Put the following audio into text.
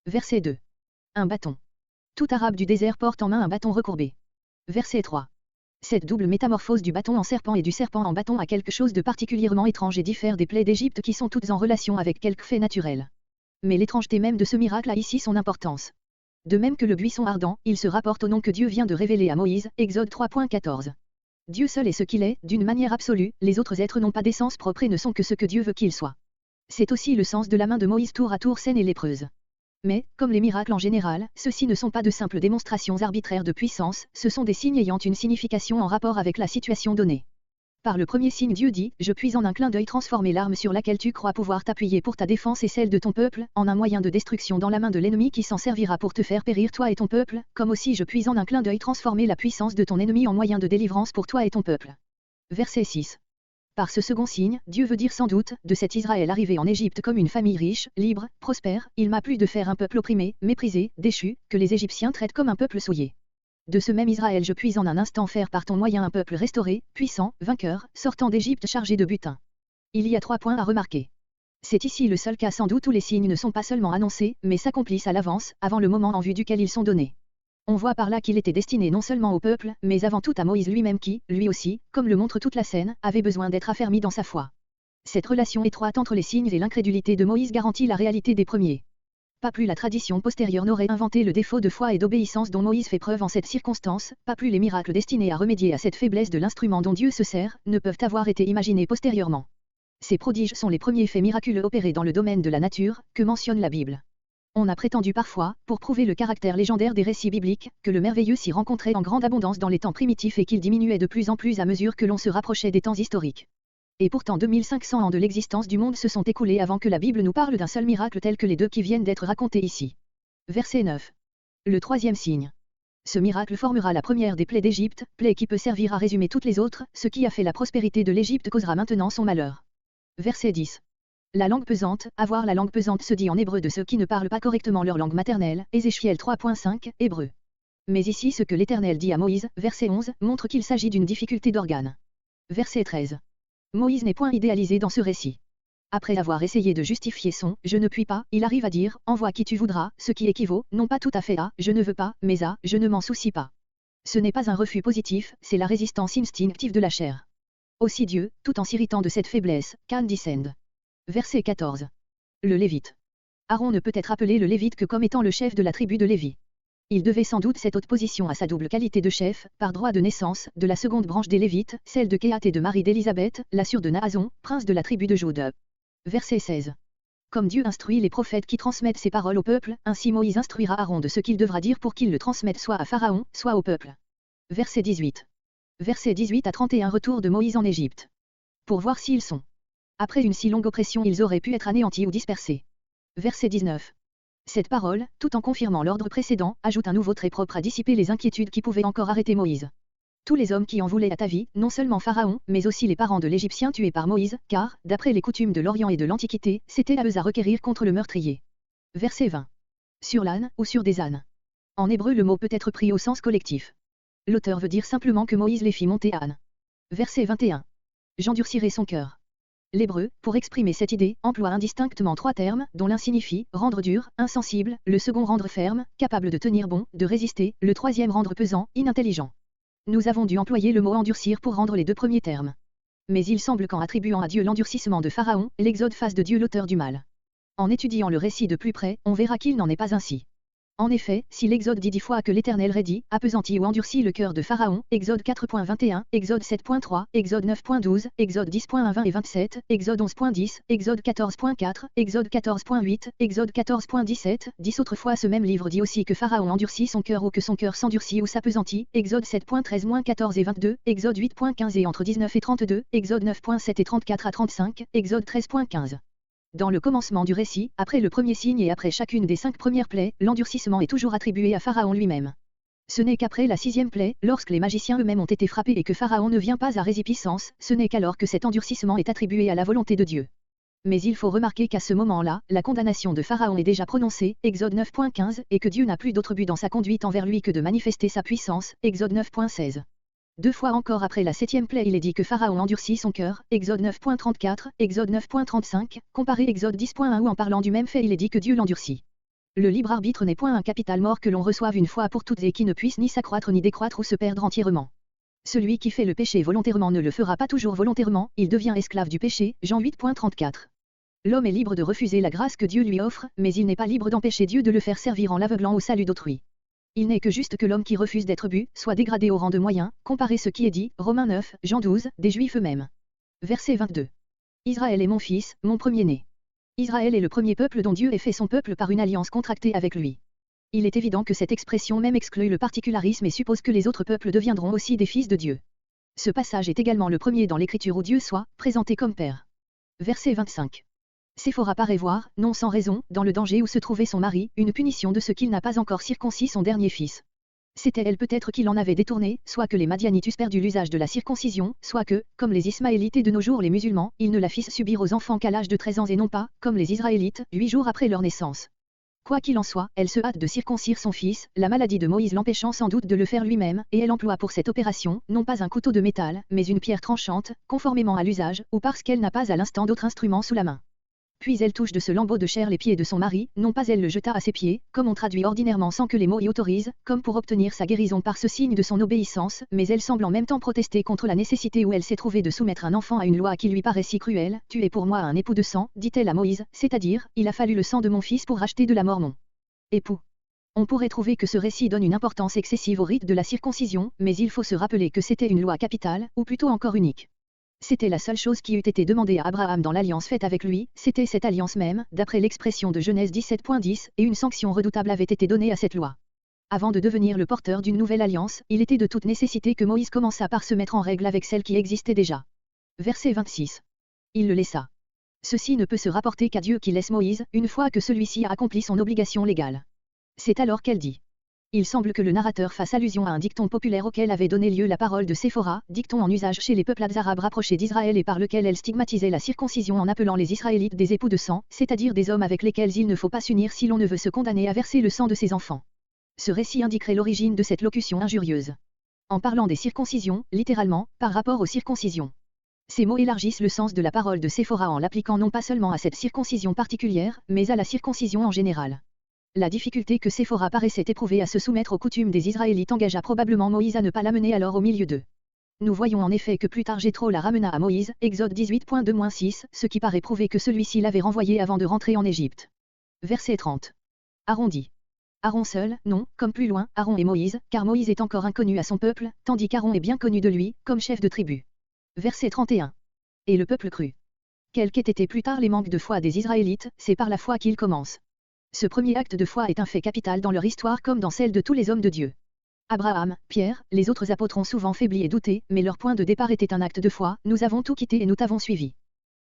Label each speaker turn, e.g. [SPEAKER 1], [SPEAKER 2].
[SPEAKER 1] Verset 2. Un bâton. Tout arabe du désert porte en main un bâton recourbé. Verset 3. Cette double métamorphose du bâton en serpent et du serpent en bâton a quelque chose de particulièrement étrange et diffère des plaies d'Égypte qui sont toutes en relation avec quelques faits naturels. Mais l'étrangeté même de ce miracle a ici son importance. De même que le buisson ardent, il se rapporte au nom que Dieu vient de révéler à Moïse, Exode 3.14. Dieu seul est ce qu'il est, d'une manière absolue, les autres êtres n'ont pas d'essence propre et ne sont que ce que Dieu veut qu'ils soient. C'est aussi le sens de la main de Moïse tour à tour saine et lépreuse. Mais, comme les miracles en général, ceux-ci ne sont pas de simples démonstrations arbitraires de puissance, ce sont des signes ayant une signification en rapport avec la situation donnée. Par le premier signe Dieu dit, je puis en un clin d'œil transformer l'arme sur laquelle tu crois pouvoir t'appuyer pour ta défense et celle de ton peuple, en un moyen de destruction dans la main de l'ennemi qui s'en servira pour te faire périr toi et ton peuple, comme aussi je puis en un clin d'œil transformer la puissance de ton ennemi en moyen de délivrance pour toi et ton peuple. Verset 6. Par ce second signe, Dieu veut dire sans doute, de cet Israël arrivé en Égypte comme une famille riche, libre, prospère, il m'a plu de faire un peuple opprimé, méprisé, déchu, que les Égyptiens traitent comme un peuple souillé. De ce même Israël je puis en un instant faire par ton moyen un peuple restauré, puissant, vainqueur, sortant d'Égypte chargé de butin. Il y a 3 points à remarquer. C'est ici le seul cas sans doute où les signes ne sont pas seulement annoncés, mais s'accomplissent à l'avance, avant le moment en vue duquel ils sont donnés. On voit par là qu'il était destiné non seulement au peuple, mais avant tout à Moïse lui-même qui, lui aussi, comme le montre toute la scène, avait besoin d'être affermi dans sa foi. Cette relation étroite entre les signes et l'incrédulité de Moïse garantit la réalité des premiers. Pas plus la tradition postérieure n'aurait inventé le défaut de foi et d'obéissance dont Moïse fait preuve en cette circonstance, pas plus les miracles destinés à remédier à cette faiblesse de l'instrument dont Dieu se sert, ne peuvent avoir été imaginés postérieurement. Ces prodiges sont les premiers faits miraculeux opérés dans le domaine de la nature, que mentionne la Bible. On a prétendu parfois, pour prouver le caractère légendaire des récits bibliques, que le merveilleux s'y rencontrait en grande abondance dans les temps primitifs et qu'il diminuait de plus en plus à mesure que l'on se rapprochait des temps historiques. Et pourtant 2500 ans de l'existence du monde se sont écoulés avant que la Bible nous parle d'un seul miracle tel que les 2 qui viennent d'être racontés ici. Verset 9. Le troisième signe. Ce miracle formera la première des plaies d'Égypte, plaie qui peut servir à résumer toutes les autres, ce qui a fait la prospérité de l'Égypte causera maintenant son malheur. Verset 10. La langue pesante, avoir la langue pesante se dit en hébreu de ceux qui ne parlent pas correctement leur langue maternelle, Ézéchiel 3.5, hébreu. Mais ici ce que l'Éternel dit à Moïse, verset 11, montre qu'il s'agit d'une difficulté d'organe. Verset 13. Moïse n'est point idéalisé dans ce récit. Après avoir essayé de justifier son « je ne puis pas », il arrive à dire « envoie qui tu voudras », ce qui équivaut, non pas tout à fait à « je ne veux pas », mais à « je ne m'en soucie pas ». Ce n'est pas un refus positif, c'est la résistance instinctive de la chair. Aussi Dieu, tout en s'irritant de cette faiblesse, can descend. Verset 14. Le Lévite. Aaron ne peut être appelé le Lévite que comme étant le chef de la tribu de Lévi. Il devait sans doute cette haute position à sa double qualité de chef, par droit de naissance, de la seconde branche des Lévites, celle de Kéhat et de Marie d'Élisabeth, la sœur de Nahason, prince de la tribu de Juda. Verset 16. Comme Dieu instruit les prophètes qui transmettent ses paroles au peuple, ainsi Moïse instruira Aaron de ce qu'il devra dire pour qu'il le transmette soit à Pharaon, soit au peuple. Verset 18. Verset 18 à 31 Retour de Moïse en Égypte. Pour voir s'ils sont. Après une si longue oppression ils auraient pu être anéantis ou dispersés. Verset 19. Cette parole, tout en confirmant l'ordre précédent, ajoute un nouveau trait propre à dissiper les inquiétudes qui pouvaient encore arrêter Moïse. Tous les hommes qui en voulaient à ta vie, non seulement Pharaon, mais aussi les parents de l'Égyptien tués par Moïse, car, d'après les coutumes de l'Orient et de l'Antiquité, c'était à eux à requérir contre le meurtrier. Verset 20. Sur l'âne, ou sur des ânes. En hébreu le mot peut être pris au sens collectif. L'auteur veut dire simplement que Moïse les fit monter à âne. Verset 21. J'endurcirai son cœur. L'hébreu, pour exprimer cette idée, emploie indistinctement 3 termes, dont l'un signifie rendre dur, insensible, le second rendre ferme, capable de tenir bon, de résister, le troisième rendre pesant, inintelligent. Nous avons dû employer le mot endurcir pour rendre les 2 premiers termes. Mais il semble qu'en attribuant à Dieu l'endurcissement de Pharaon, l'Exode fasse de Dieu l'auteur du mal. En étudiant le récit de plus près, on verra qu'il n'en est pas ainsi. En effet, si l'Exode dit 10 fois que l'Éternel raidit, appesantit ou endurcit le cœur de Pharaon, Exode 4.21, Exode 7.3, Exode 9.12, Exode 10.1 20 et 27, Exode 11.10, Exode 14.4, Exode 14.8, Exode 14.17, 10 autres fois ce même livre dit aussi que Pharaon endurcit son cœur ou que son cœur s'endurcit ou s'appesantit, Exode 7.13-14 et 22, Exode 8.15 et entre 19 et 32, Exode 9.7 et 34 à 35, Exode 13.15. Dans le commencement du récit, après le premier signe et après chacune des 5 premières plaies, l'endurcissement est toujours attribué à Pharaon lui-même. Ce n'est qu'après la 6e plaie, lorsque les magiciens eux-mêmes ont été frappés et que Pharaon ne vient pas à résipiscence, ce n'est qu'alors que cet endurcissement est attribué à la volonté de Dieu. Mais il faut remarquer qu'à ce moment-là, la condamnation de Pharaon est déjà prononcée, Exode 9.15, et que Dieu n'a plus d'autre but dans sa conduite envers lui que de manifester sa puissance, Exode 9.16. 2 fois encore après la 7e plaie il est dit que Pharaon endurcit son cœur, Exode 9.34, Exode 9.35, comparé Exode 10.1 où en parlant du même fait il est dit que Dieu l'endurcit. Le libre arbitre n'est point un capital mort que l'on reçoive une fois pour toutes et qui ne puisse ni s'accroître ni décroître ou se perdre entièrement. Celui qui fait le péché volontairement ne le fera pas toujours volontairement, il devient esclave du péché, Jean 8.34. L'homme est libre de refuser la grâce que Dieu lui offre, mais il n'est pas libre d'empêcher Dieu de le faire servir en l'aveuglant au salut d'autrui. Il n'est que juste que l'homme qui refuse d'être bu, soit dégradé au rang de moyen, comparez ce qui est dit, Romains 9, Jean 12, des Juifs eux-mêmes. Verset 22. Israël est mon fils, mon premier-né. Israël est le premier peuple dont Dieu ait fait son peuple par une alliance contractée avec lui. Il est évident que cette expression même exclut le particularisme et suppose que les autres peuples deviendront aussi des fils de Dieu. Ce passage est également le premier dans l'Écriture où Dieu soit présenté comme Père. Verset 25. Séphora paraît voir, non sans raison, dans le danger où se trouvait son mari, une punition de ce qu'il n'a pas encore circoncis son dernier fils. C'était elle peut-être qui l'en avait détourné, soit que les Madianites eussent perdu l'usage de la circoncision, soit que, comme les Ismaélites et de nos jours les musulmans, ils ne la fissent subir aux enfants qu'à l'âge de 13 ans et non pas, comme les Israélites, 8 jours après leur naissance. Quoi qu'il en soit, elle se hâte de circoncire son fils, la maladie de Moïse l'empêchant sans doute de le faire lui-même, et elle emploie pour cette opération, non pas un couteau de métal, mais une pierre tranchante, conformément à l'usage, ou parce qu'elle n'a pas à l'instant d'autre instrument sous la main. Puis elle touche de ce lambeau de chair les pieds de son mari, non pas elle le jeta à ses pieds, comme on traduit ordinairement sans que les mots y autorisent, comme pour obtenir sa guérison par ce signe de son obéissance, mais elle semble en même temps protester contre la nécessité où elle s'est trouvée de soumettre un enfant à une loi qui lui paraît si cruelle. Tu es pour moi un époux de sang, dit-elle à Moïse, c'est-à-dire, il a fallu le sang de mon fils pour racheter de la mort mon époux. On pourrait trouver que ce récit donne une importance excessive au rite de la circoncision, mais il faut se rappeler que c'était une loi capitale, ou plutôt encore unique. C'était la seule chose qui eût été demandée à Abraham dans l'alliance faite avec lui, c'était cette alliance même, d'après l'expression de Genèse 17.10, et une sanction redoutable avait été donnée à cette loi. Avant de devenir le porteur d'une nouvelle alliance, il était de toute nécessité que Moïse commençât par se mettre en règle avec celle qui existait déjà. Verset 26. Il le laissa. Ceci ne peut se rapporter qu'à Dieu qui laisse Moïse, une fois que celui-ci a accompli son obligation légale. C'est alors qu'elle dit. Il semble que le narrateur fasse allusion à un dicton populaire auquel avait donné lieu la parole de Séphora, dicton en usage chez les peuples arabes rapprochés d'Israël et par lequel elle stigmatisait la circoncision en appelant les Israélites des époux de sang, c'est-à-dire des hommes avec lesquels il ne faut pas s'unir si l'on ne veut se condamner à verser le sang de ses enfants. Ce récit indiquerait l'origine de cette locution injurieuse. En parlant des circoncisions, littéralement, par rapport aux circoncisions. Ces mots élargissent le sens de la parole de Séphora en l'appliquant non pas seulement à cette circoncision particulière, mais à la circoncision en général. La difficulté que Séphora paraissait éprouver à se soumettre aux coutumes des Israélites engagea probablement Moïse à ne pas l'amener alors au milieu d'eux. Nous voyons en effet que plus tard Jéthro la ramena à Moïse, Exode 18.2-6, ce qui paraît prouver que celui-ci l'avait renvoyé avant de rentrer en Égypte. Verset 30. Aaron dit. Aaron seul, non, comme plus loin, Aaron et Moïse, car Moïse est encore inconnu à son peuple, tandis qu'Aaron est bien connu de lui, comme chef de tribu. Verset 31. Et le peuple crut. Quels qu'aient été plus tard les manques de foi des Israélites, c'est par la foi qu'ils commencent. Ce premier acte de foi est un fait capital dans leur histoire comme dans celle de tous les hommes de Dieu. Abraham, Pierre, les autres apôtres ont souvent faibli et douté, mais leur point de départ était un acte de foi, nous avons tout quitté et nous t'avons suivi.